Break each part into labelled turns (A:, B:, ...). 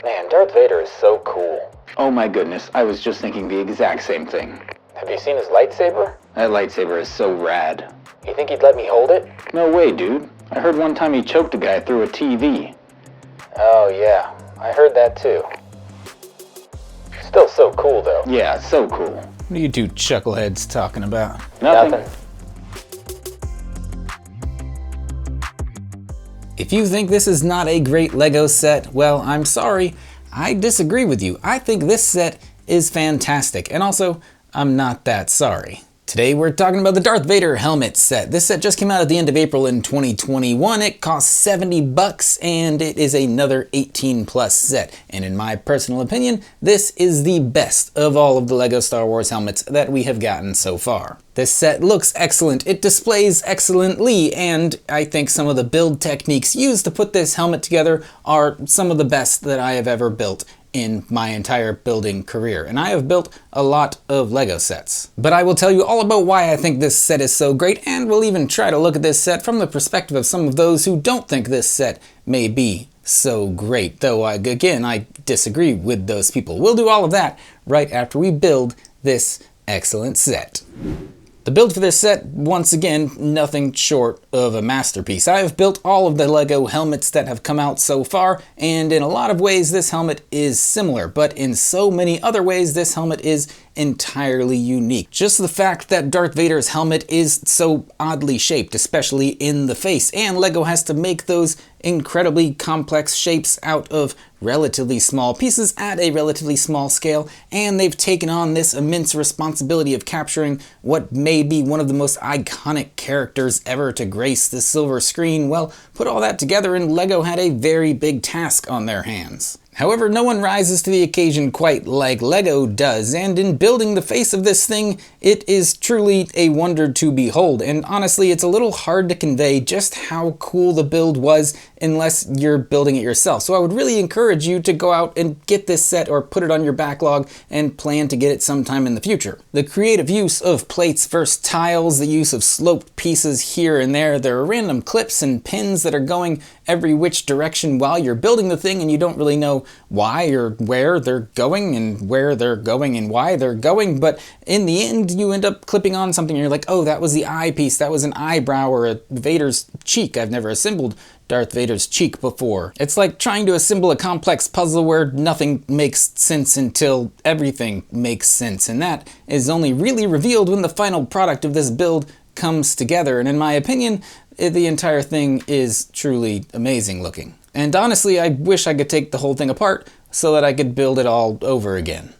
A: Man, Darth Vader is so cool.
B: Oh my goodness, I was just thinking the exact same thing.
A: Have you seen his lightsaber?
B: That lightsaber is so rad.
A: You think he'd let me hold it?
B: No way, dude. I heard one time he choked a guy through a TV.
A: Oh yeah, I heard that too. Still so cool though.
B: Yeah, so cool.
C: What are you two chuckleheads talking about?
B: Nothing.
C: If you think this is not a great LEGO set, well, I'm sorry. I disagree with you. I think this set is fantastic, and also, I'm not that sorry. Today we're talking about the Darth Vader Helmet set. This set just came out at the end of April in 2021. It costs $70 and it is another 18 plus set. And in my personal opinion, this is the best of all of the LEGO Star Wars helmets that we have gotten so far. This set looks excellent, it displays excellently, and I think some of the build techniques used to put this helmet together are some of the best that I have ever built in my entire building career, and I have built a lot of LEGO sets. But I will tell you all about why I think this set is so great, and we'll even try to look at this set from the perspective of some of those who don't think this set may be so great, though I disagree with those people. We'll do all of that right after we build this excellent set. The build for this set, once again, nothing short of a masterpiece. I have built all of the LEGO helmets that have come out so far, and in a lot of ways this helmet is similar, but in so many other ways this helmet is entirely unique. Just the fact that Darth Vader's helmet is so oddly shaped, especially in the face, and LEGO has to make those incredibly complex shapes out of relatively small pieces at a relatively small scale, and they've taken on this immense responsibility of capturing what may be one of the most iconic characters ever to grace the silver screen. Well, put all that together and LEGO had a very big task on their hands. However, no one rises to the occasion quite like LEGO does, and in building the face of this thing, it is truly a wonder to behold, and honestly, it's a little hard to convey just how cool the build was unless you're building it yourself. So I would really encourage you to go out and get this set or put it on your backlog and plan to get it sometime in the future. The creative use of plates versus tiles, the use of sloped pieces here and there are random clips and pins that are going every which direction while you're building the thing and you don't really know why or where they're going and where they're going and why they're going, but in the end you end up clipping on something and you're like, oh, that was the eyepiece, that was an eyebrow or a Vader's cheek. I've never assembled Darth Vader's cheek before. It's like trying to assemble a complex puzzle where nothing makes sense until everything makes sense, and that is only really revealed when the final product of this build comes together, and in my opinion, the entire thing is truly amazing looking. And honestly, I wish I could take the whole thing apart so that I could build it all over again.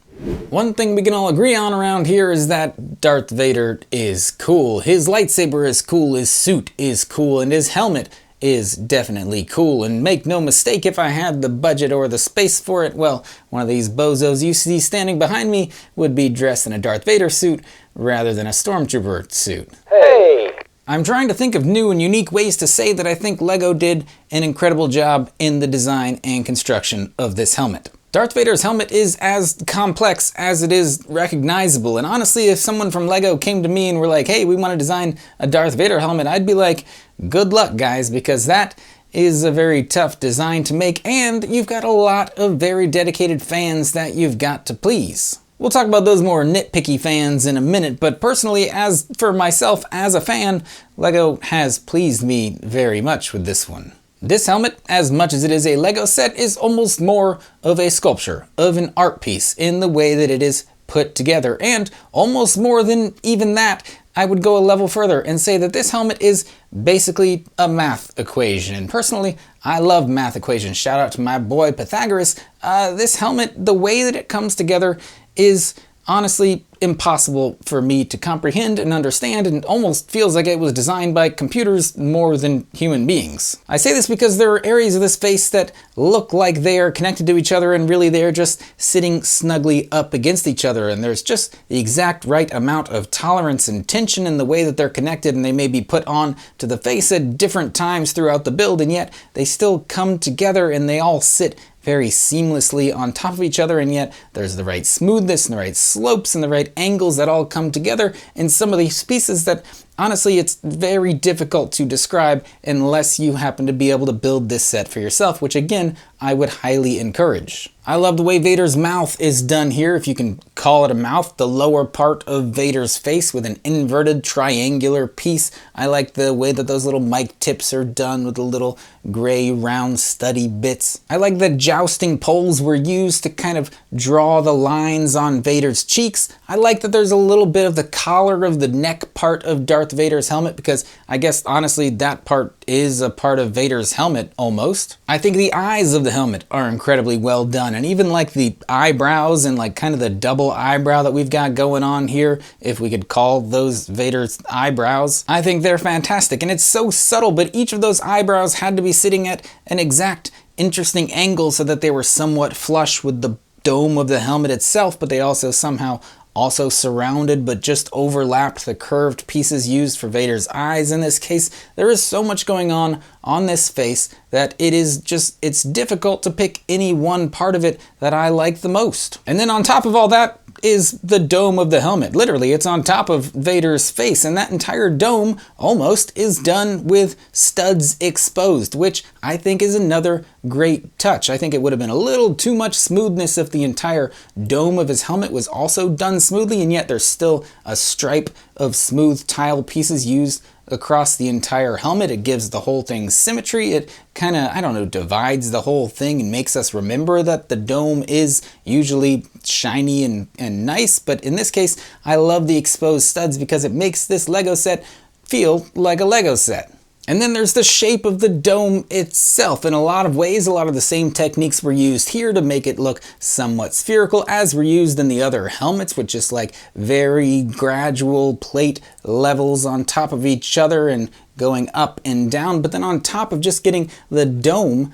C: One thing we can all agree on around here is that Darth Vader is cool. His lightsaber is cool, his suit is cool, and his helmet is definitely cool. And make no mistake, if I had the budget or the space for it, well, one of these bozos you see standing behind me would be dressed in a Darth Vader suit rather than a Stormtrooper suit.
A: Hey!
C: I'm trying to think of new and unique ways to say that I think LEGO did an incredible job in the design and construction of this helmet. Darth Vader's helmet is as complex as it is recognizable, and honestly, if someone from LEGO came to me and were like, hey, we want to design a Darth Vader helmet, I'd be like, good luck, guys, because that is a very tough design to make, and you've got a lot of very dedicated fans that you've got to please. We'll talk about those more nitpicky fans in a minute, but personally, as for myself as a fan, LEGO has pleased me very much with this one. This helmet, as much as it is a LEGO set, is almost more of a sculpture, of an art piece in the way that it is put together, and almost more than even that, I would go a level further and say that this helmet is basically a math equation. And personally, I love math equations. Shout out to my boy Pythagoras. This helmet, the way that it comes together is honestly impossible for me to comprehend and understand, and almost feels like it was designed by computers more than human beings. I say this because there are areas of this face that look like they are connected to each other, and really they are just sitting snugly up against each other, and there's just the exact right amount of tolerance and tension in the way that they're connected, and they may be put on to the face at different times throughout the build, and yet they still come together and they all sit very seamlessly on top of each other, and yet there's the right smoothness and the right slopes and the right angles that all come together in some of these pieces that honestly it's very difficult to describe unless you happen to be able to build this set for yourself, which again, I would highly encourage. I love the way Vader's mouth is done here, if you can call it a mouth. The lower part of Vader's face with an inverted triangular piece. I like the way that those little mic tips are done with the little gray round study bits. I like that jousting poles were used to kind of draw the lines on Vader's cheeks. I like that there's a little bit of the collar of the neck part of Darth Vader's helmet, because I guess honestly that part is a part of Vader's helmet almost. I think the eyes of the helmet are incredibly well done, and even like the eyebrows and like kind of the double eyebrow that we've got going on here, if we could call those Vader's eyebrows, I think they're fantastic. And it's so subtle, but each of those eyebrows had to be sitting at an exact interesting angle so that they were somewhat flush with the dome of the helmet itself, but they also somehow also surrounded but just overlapped the curved pieces used for Vader's eyes in this case. There is so much going on this face that it's difficult to pick any one part of it that I like the most. And then on top of all that is the dome of the helmet. Literally, it's on top of Vader's face, and that entire dome almost is done with studs exposed, which I think is another great touch. I think it would have been a little too much smoothness if the entire dome of his helmet was also done smoothly, and yet there's still a stripe of smooth tile pieces used across the entire helmet. It gives the whole thing symmetry. It kind of, I don't know, divides the whole thing and makes us remember that the dome is usually shiny and nice, but in this case, I love the exposed studs because it makes this Lego set feel like a Lego set. And then there's the shape of the dome itself. In a lot of ways, a lot of the same techniques were used here to make it look somewhat spherical as were used in the other helmets, with just like very gradual plate levels on top of each other and going up and down. But then on top of just getting the dome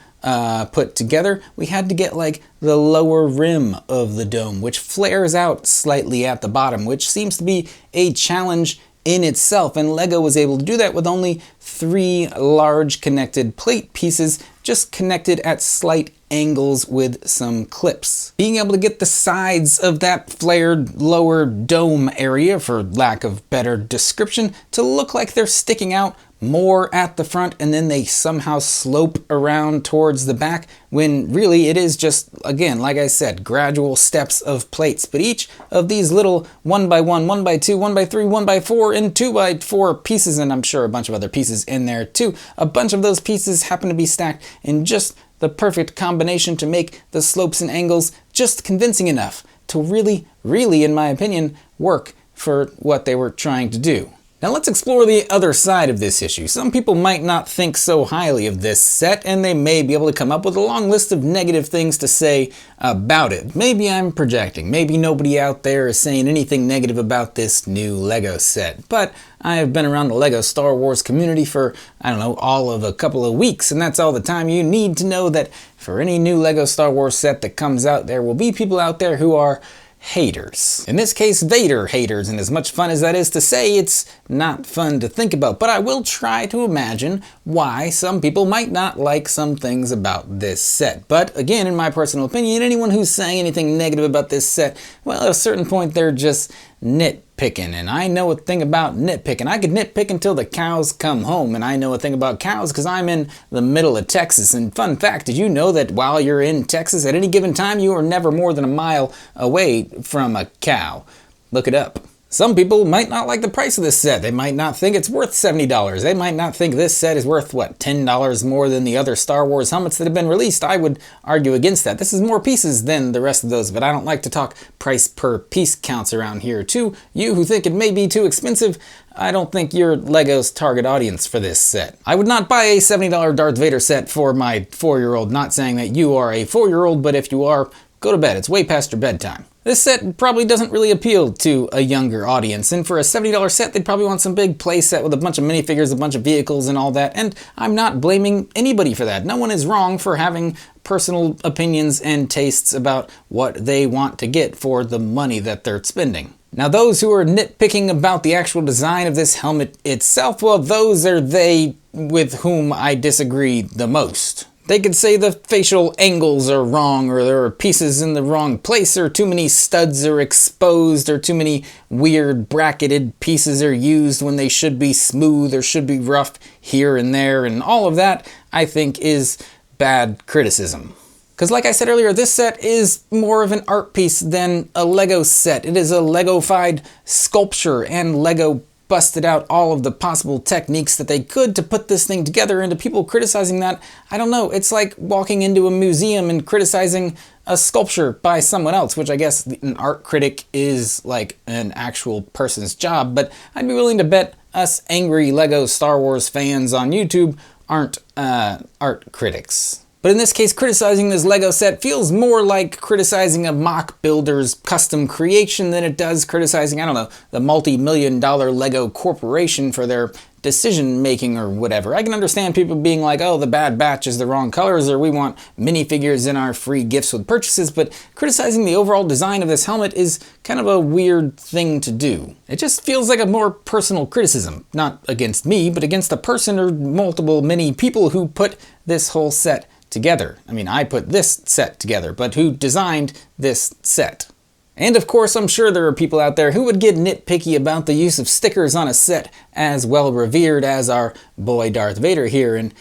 C: put together, we had to get like the lower rim of the dome, which flares out slightly at the bottom, which seems to be a challenge in itself, and LEGO was able to do that with only 3 large connected plate pieces, just connected at slight angles with some clips. Being able to get the sides of that flared lower dome area, for lack of better description, to look like they're sticking out more at the front, and then they somehow slope around towards the back, when really it is just, again, like I said, gradual steps of plates. But each of these little 1x1, 1x2, 1x3, 1x4, and 2x4 pieces, and I'm sure a bunch of other pieces in there too, a bunch of those pieces happen to be stacked in just the perfect combination to make the slopes and angles just convincing enough to really, in my opinion, work for what they were trying to do. Now let's explore the other side of this issue. Some people might not think so highly of this set, and they may be able to come up with a long list of negative things to say about it. Maybe I'm projecting. Maybe nobody out there is saying anything negative about this new LEGO set. But I have been around the LEGO Star Wars community for, I don't know, all of a couple of weeks, and that's all the time you need to know that for any new LEGO Star Wars set that comes out, there will be people out there who are haters. In this case, Vader haters, and as much fun as that is to say, it's not fun to think about. But I will try to imagine why some people might not like some things about this set. But again, in my personal opinion, anyone who's saying anything negative about this set, well, at a certain point, they're just nitpicking, and I know a thing about nitpicking. I could nitpick until the cows come home, and I know a thing about cows because I'm in the middle of Texas. And fun fact, did you know that while you're in Texas, at any given time, you are never more than a mile away from a cow? Look it up. Some people might not like the price of this set. They might not think it's worth $70. They might not think this set is worth, what, $10 more than the other Star Wars helmets that have been released. I would argue against that. This is more pieces than the rest of those, but I don't like to talk price per piece counts around here. To you who think it may be too expensive, I don't think you're LEGO's target audience for this set. I would not buy a $70 Darth Vader set for my 4-year-old. Not saying that you are a 4-year-old, but if you are, go to bed. It's way past your bedtime. This set probably doesn't really appeal to a younger audience, and for a $70 set, they'd probably want some big play set with a bunch of minifigures, a bunch of vehicles, and all that, and I'm not blaming anybody for that. No one is wrong for having personal opinions and tastes about what they want to get for the money that they're spending. Now, those who are nitpicking about the actual design of this helmet itself, well, those are they with whom I disagree the most. They could say the facial angles are wrong, or there are pieces in the wrong place, or too many studs are exposed, or too many weird bracketed pieces are used when they should be smooth or should be rough here and there, and all of that, I think, is bad criticism. Because like I said earlier, this set is more of an art piece than a Lego set. It is a Lego-fied sculpture, and Lego busted out all of the possible techniques that they could to put this thing together, and to people criticizing that, I don't know, it's like walking into a museum and criticizing a sculpture by someone else, which I guess an art critic is like an actual person's job, but I'd be willing to bet us angry Lego Star Wars fans on YouTube aren't art critics. But in this case, criticizing this Lego set feels more like criticizing a mock builder's custom creation than it does criticizing, I don't know, the multi-million-dollar Lego corporation for their decision-making or whatever. I can understand people being like, oh, the Bad Batch is the wrong colors, or we want minifigures in our free gifts with purchases, but criticizing the overall design of this helmet is kind of a weird thing to do. It just feels like a more personal criticism, not against me, but against the person or many people who put this whole set together. I mean, I put this set together, but who designed this set? And of course, I'm sure there are people out there who would get nitpicky about the use of stickers on a set as well revered as our boy Darth Vader here, and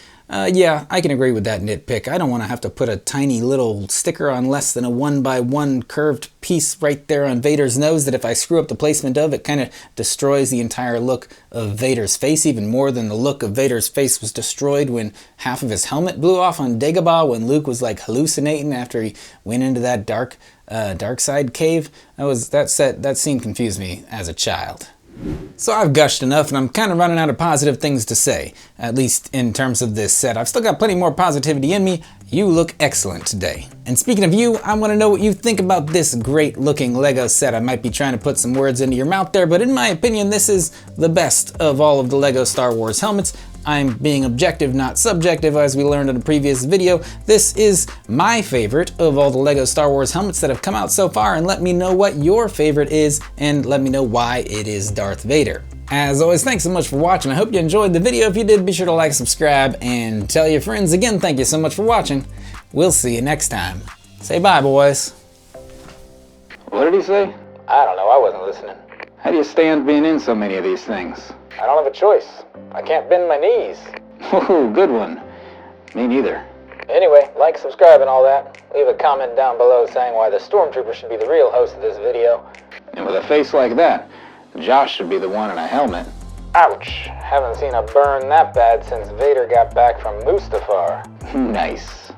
C: yeah, I can agree with that nitpick. I don't want to have to put a tiny little sticker on less than a 1x1 curved piece right there on Vader's nose that if I screw up the placement of, it kind of destroys the entire look of Vader's face, even more than the look of Vader's face was destroyed when half of his helmet blew off on Dagobah when Luke was like hallucinating after he went into that dark side cave. That scene confused me as a child. So I've gushed enough, and I'm kind of running out of positive things to say, at least in terms of this set. I've still got plenty more positivity in me. You look excellent today. And speaking of you, I want to know what you think about this great looking Lego set. I might be trying to put some words into your mouth there, but in my opinion, this is the best of all of the Lego Star Wars helmets. I'm being objective, not subjective, as we learned in a previous video. This is my favorite of all the LEGO Star Wars helmets that have come out so far, and let me know what your favorite is, and let me know why it is Darth Vader. As always, thanks so much for watching. I hope you enjoyed the video. If you did, be sure to like, subscribe, and tell your friends. Again, thank you so much for watching. We'll see you next time. Say bye, boys.
B: What did he say?
A: I don't know, I wasn't listening.
B: How do you stand being in so many of these things?
A: I don't have a choice. I can't bend my knees.
B: Oh, good one. Me neither.
A: Anyway, like, subscribe, and all that. Leave a comment down below saying why the Stormtrooper should be the real host of this video.
B: And with a face like that, Josh should be the one in a helmet.
A: Ouch. Haven't seen a burn that bad since Vader got back from Mustafar.
B: Nice.